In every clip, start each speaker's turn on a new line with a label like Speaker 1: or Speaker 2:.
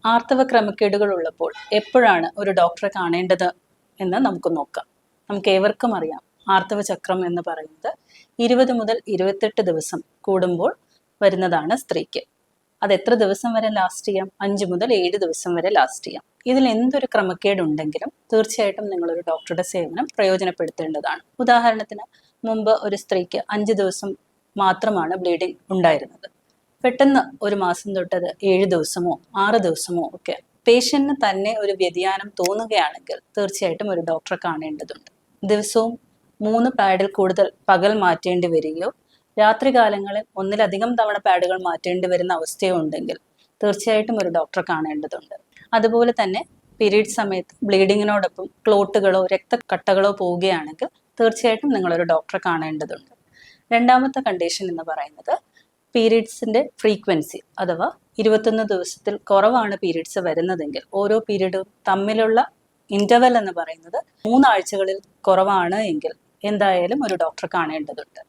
Speaker 1: ആർത്തവ ക്രമക്കേടുകൾ ഉള്ളപ്പോൾ എപ്പോഴാണ് ഒരു ഡോക്ടറെ കാണേണ്ടത് എന്ന് നമുക്ക് നോക്കാം. നമുക്ക് ഏവർക്കും അറിയാം, ആർത്തവ ചക്രം എന്ന് പറയുന്നത് 20 മുതൽ 28 ദിവസം കൂടുമ്പോൾ വരുന്നതാണ് സ്ത്രീക്ക്. അത് എത്ര ദിവസം വരെ ലാസ്റ്റ് ചെയ്യാം? 5 മുതൽ 7 ദിവസം വരെ ലാസ്റ്റ് ചെയ്യാം. ഇതിൽ എന്തൊരു ക്രമക്കേടുണ്ടെങ്കിലും തീർച്ചയായിട്ടും നിങ്ങളൊരു ഡോക്ടറുടെ സേവനം പ്രയോജനപ്പെടുത്തേണ്ടതാണ്. ഉദാഹരണത്തിന്, മുമ്പ് ഒരു സ്ത്രീക്ക് 5 ദിവസം മാത്രമാണ് ബ്ലീഡിംഗ് ഉണ്ടായിരുന്നത്. പെട്ടെന്ന് ഒരു മാസം തൊട്ടത് 7 ദിവസമോ 6 ദിവസമോ ഒക്കെ പേഷ്യന്റിന് തന്നെ ഒരു വ്യതിയാനം തോന്നുകയാണെങ്കിൽ തീർച്ചയായിട്ടും ഒരു ഡോക്ടറെ കാണേണ്ടതുണ്ട്. ദിവസവും 3 പാഡിൽ കൂടുതൽ പകൽ മാറ്റേണ്ടി വരികയോ രാത്രികാലങ്ങളിൽ ഒന്നിലധികം തവണ പാഡുകൾ മാറ്റേണ്ടി വരുന്ന അവസ്ഥയോ ഉണ്ടെങ്കിൽ തീർച്ചയായിട്ടും ഒരു ഡോക്ടറെ കാണേണ്ടതുണ്ട്. അതുപോലെ തന്നെ പീരീഡ് സമയത്ത് ബ്ലീഡിങ്ങിനോടൊപ്പം ക്ലോട്ടുകളോ രക്തക്കട്ടകളോ പോവുകയാണെങ്കിൽ തീർച്ചയായിട്ടും നിങ്ങളൊരു ഡോക്ടറെ കാണേണ്ടതുണ്ട്. രണ്ടാമത്തെ കണ്ടീഷൻ എന്ന് പറയുന്നത് പീരീഡ്സിന്റെ ഫ്രീക്വൻസി, അഥവാ 21 ദിവസത്തിൽ കുറവാണ് പീരീഡ്സ് വരുന്നതെങ്കിൽ ഓരോ പീരീഡും തമ്മിലുള്ള ഇന്റർവെൽ എന്ന് പറയുന്നത് 3 ആഴ്ചകളിൽ കുറവാണ് എങ്കിൽ എന്തായാലും ഒരു ഡോക്ടറെ കാണേണ്ടതുണ്ട്.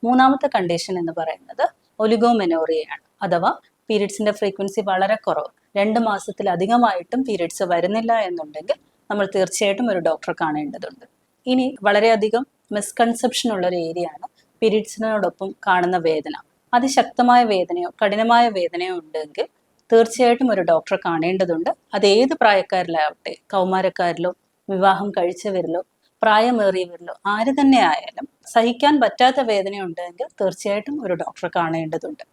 Speaker 1: മൂന്നാമത്തെ കണ്ടീഷൻ എന്ന് പറയുന്നത് ഒലിഗോമെനോറിയയാണ്, അഥവാ പീരീഡ്സിന്റെ ഫ്രീക്വൻസി വളരെ കുറവ്, 2 മാസത്തിലധികമായിട്ടും പീരീഡ്സ് വരുന്നില്ല എന്നുണ്ടെങ്കിൽ നമ്മൾ തീർച്ചയായിട്ടും ഒരു ഡോക്ടറെ കാണേണ്ടതുണ്ട്. ഇനി വളരെയധികം മിസ്കൺസെപ്ഷൻ ഉള്ള ഒരു ഏരിയയാണ് പീരീഡ്സിനോടൊപ്പം കാണുന്ന വേദന. അതിശക്തമായ വേദനയോ കഠിനമായ വേദനയോ ഉണ്ടെങ്കിൽ തീർച്ചയായിട്ടും ഒരു ഡോക്ടറെ കാണേണ്ടതുണ്ട്. അത് ഏത് പ്രായക്കാരിലാവട്ടെ, കൗമാരക്കാരിലോ വിവാഹം കഴിച്ചവരിലോ പ്രായമേറിയവരിലോ ആര് തന്നെ ആയാലും സഹിക്കാൻ പറ്റാത്ത വേദന ഉണ്ടെങ്കിൽ തീർച്ചയായിട്ടും ഒരു ഡോക്ടറെ കാണേണ്ടതുണ്ട്.